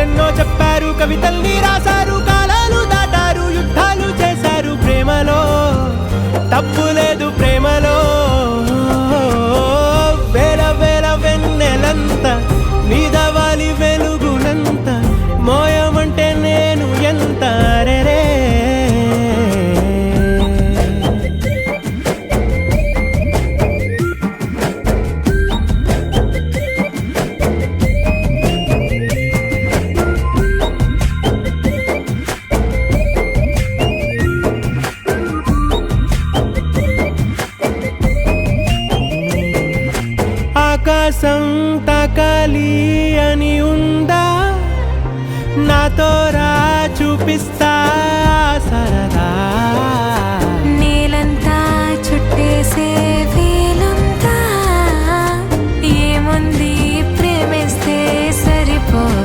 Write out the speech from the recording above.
కథలెన్నో చెప్పారు, కవితల్ని రాశారు, కాలాలు దాటారు, యుద్ధాలు చేశారు. ప్రేమలో తప్పు లేదు, ప్రేమలో వేల వేల వెన్నెలంత నీదవాలి వెలుగునంత, మోయమంటే నేను ఎంత రే. ఆకాశం తాకాలి అని ఉందా, నాతో